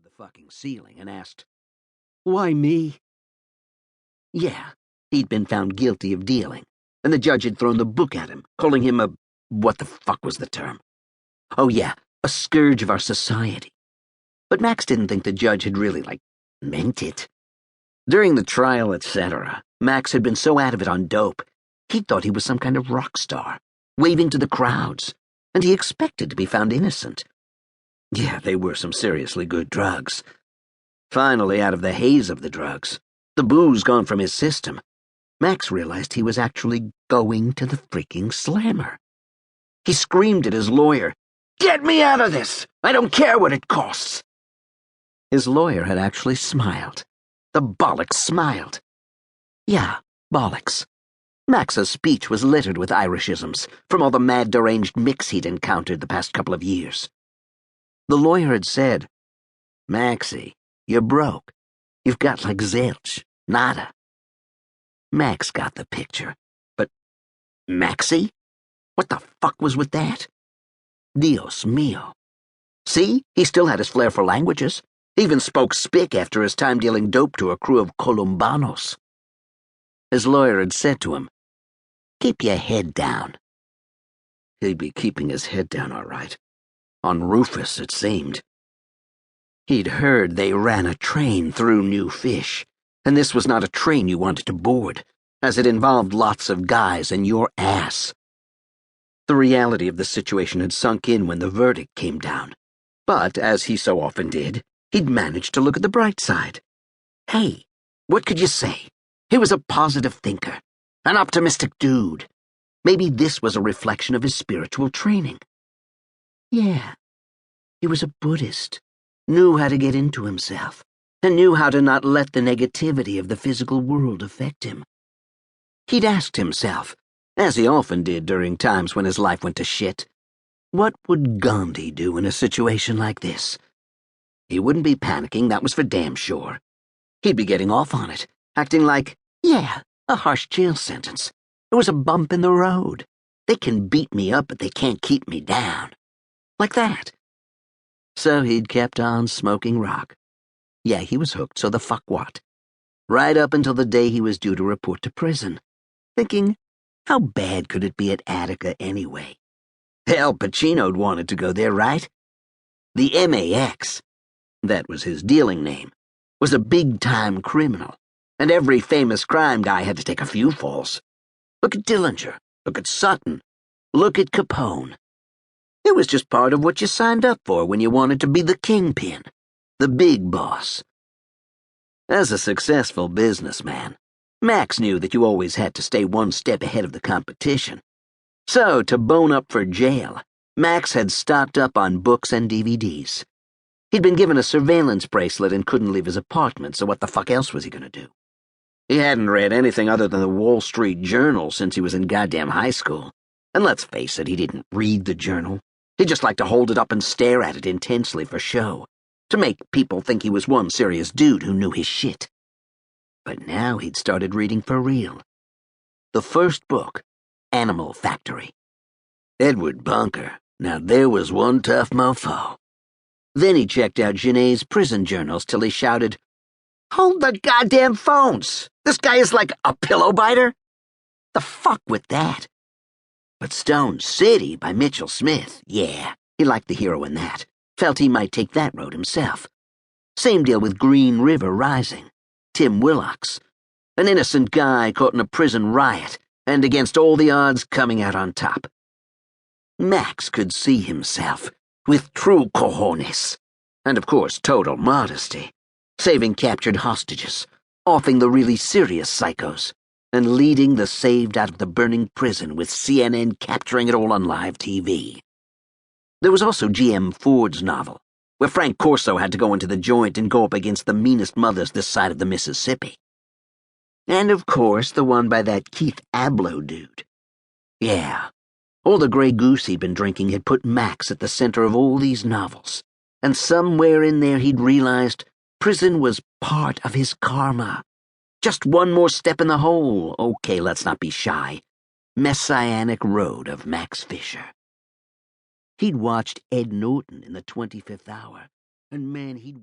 the fucking ceiling and asked, "Why me?" Yeah, he'd been found guilty of dealing, and the judge had thrown the book at him, calling him a... what the fuck was the term? Oh yeah, a scourge of our society. But Max didn't think the judge had really, meant it. During the trial, etc., Max had been so out of it on dope, he'd thought he was some kind of rock star, waving to the crowds, and he expected to be found innocent. Yeah, they were some seriously good drugs. Finally, out of the haze of the drugs, the booze gone from his system, Max realized he was actually going to the freaking slammer. He screamed at his lawyer, "Get me out of this! I don't care what it costs!" His lawyer had actually smiled. The bollocks smiled. Yeah, bollocks. Max's speech was littered with Irishisms from all the mad deranged mix he'd encountered the past couple of years. The lawyer had said, "Maxie, you're broke. You've got zilch, nada." Max got the picture, but Maxie? What the fuck was with that? Dios mío. See, he still had his flair for languages. He even spoke Spic after his time dealing dope to a crew of Colombanos. His lawyer had said to him, "Keep your head down." He'd be keeping his head down all right. On Rufus, it seemed. He'd heard they ran a train through New Fish, and this was not a train you wanted to board, as it involved lots of guys and your ass. The reality of the situation had sunk in when the verdict came down, but, as he so often did, he'd managed to look at the bright side. Hey, what could you say? He was a positive thinker, an optimistic dude. Maybe this was a reflection of his spiritual training. Yeah, he was a Buddhist, knew how to get into himself, and knew how to not let the negativity of the physical world affect him. He'd asked himself, as he often did during times when his life went to shit, what would Gandhi do in a situation like this? He wouldn't be panicking, that was for damn sure. He'd be getting off on it, acting like, yeah, a harsh jail sentence. It was a bump in the road. They can beat me up, but they can't keep me down. Like that. So he'd kept on smoking rock. Yeah, he was hooked, so the fuck what? Right up until the day he was due to report to prison, thinking, how bad could it be at Attica anyway? Hell, Pacino'd wanted to go there, right? The MAX, that was his dealing name, was a big-time criminal, and every famous crime guy had to take a few falls. Look at Dillinger, look at Sutton, look at Capone. It was just part of what you signed up for when you wanted to be the kingpin, the big boss. As a successful businessman, Max knew that you always had to stay one step ahead of the competition. So, to bone up for jail, Max had stocked up on books and DVDs. He'd been given a surveillance bracelet and couldn't leave his apartment, so what the fuck else was he gonna do? He hadn't read anything other than the Wall Street Journal since he was in goddamn high school. And let's face it, he didn't read the journal. He just liked to hold it up and stare at it intensely for show, to make people think he was one serious dude who knew his shit. But now he'd started reading for real. The first book, Animal Factory. Edward Bunker, now there was one tough mofo. Then he checked out Genet's prison journals till he shouted, "Hold the goddamn phones! This guy is like a pillow biter?" The fuck with that? But Stone City by Mitchell Smith, yeah, he liked the hero in that. Felt he might take that road himself. Same deal with Green River Rising, Tim Willocks, an innocent guy caught in a prison riot, and against all the odds coming out on top. Max could see himself, with true cojones, and of course total modesty, saving captured hostages, offing the really serious psychos, and leading the saved out of the burning prison with CNN capturing it all on live TV. There was also G.M. Ford's novel, where Frank Corso had to go into the joint and go up against the meanest mothers this side of the Mississippi. And of course the one by that Keith Abloh dude. Yeah, all the Grey Goose he'd been drinking had put Max at the center of all these novels, and somewhere in there he'd realized prison was part of his karma. Just one more step in the whole, okay, let's not be shy, messianic road of Max Fisher. He'd watched Ed Norton in The 25th Hour, and man, he'd...